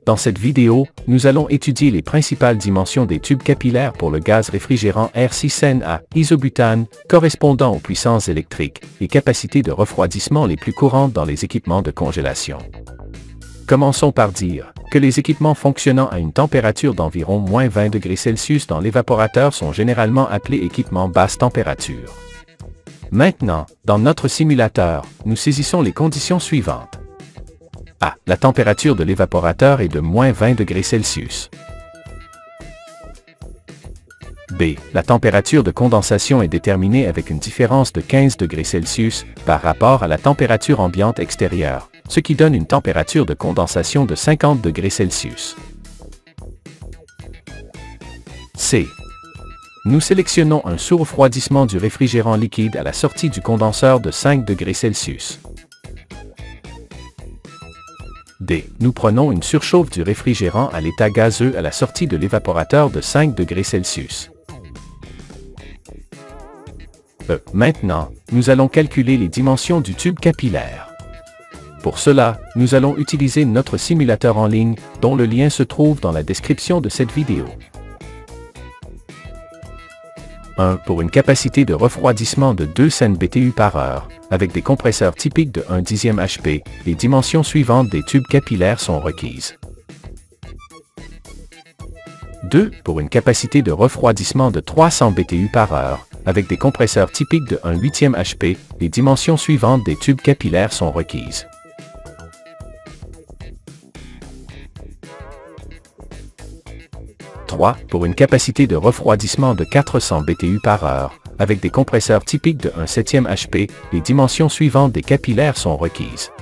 Dans cette vidéo, nous allons étudier les principales dimensions des tubes capillaires pour le gaz réfrigérant R6N à isobutane, correspondant aux puissances électriques et capacités de refroidissement les plus courantes dans les équipements de congélation. Commençons par dire que les équipements fonctionnant à une température d'environ moins 20 degrés Celsius dans l'évaporateur sont généralement appelés équipements basse température. Maintenant, dans notre simulateur, nous saisissons les conditions suivantes. A. La température de l'évaporateur est de moins 20 degrés Celsius. B. La température de condensation est déterminée avec une différence de 15 degrés Celsius par rapport à la température ambiante extérieure, ce qui donne une température de condensation de 50 degrés Celsius. C. Nous sélectionnons un sous-refroidissement du réfrigérant liquide à la sortie du condenseur de 5 degrés Celsius. D. Nous prenons une surchauffe du réfrigérant à l'état gazeux à la sortie de l'évaporateur de 5 degrés Celsius. E. Maintenant, nous allons calculer les dimensions du tube capillaire. Pour cela, nous allons utiliser notre simulateur en ligne, dont le lien se trouve dans la description de cette vidéo. 1. Pour une capacité de refroidissement de 2 cN/BTU par heure, avec des compresseurs typiques de 1/10 HP, les dimensions suivantes des tubes capillaires sont requises. 2. Pour une capacité de refroidissement de 300 BTU par heure, avec des compresseurs typiques de 1/8 HP, les dimensions suivantes des tubes capillaires sont requises. 3. Pour une capacité de refroidissement de 400 BTU par heure, avec des compresseurs typiques de 1/7 HP, les dimensions suivantes des capillaires sont requises.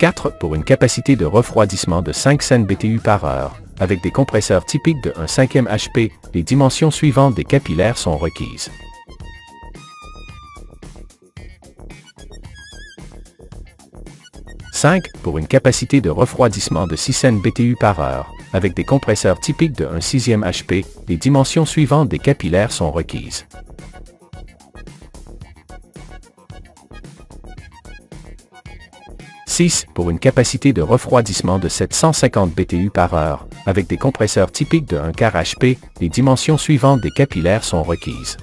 4. Pour une capacité de refroidissement de 5 cN/BTU par heure, avec des compresseurs typiques de 1/5 HP, les dimensions suivantes des capillaires sont requises. 5. Pour une capacité de refroidissement de 6 cN/BTU par heure, avec des compresseurs typiques de 1/6 HP, les dimensions suivantes des capillaires sont requises. 6. Pour une capacité de refroidissement de 750 BTU par heure, avec des compresseurs typiques de 1/4 HP, les dimensions suivantes des capillaires sont requises.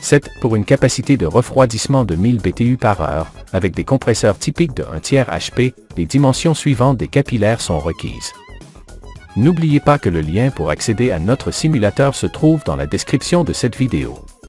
7. Pour une capacité de refroidissement de 1000 BTU par heure, avec des compresseurs typiques de 1/3 HP, les dimensions suivantes des capillaires sont requises. N'oubliez pas que le lien pour accéder à notre simulateur se trouve dans la description de cette vidéo.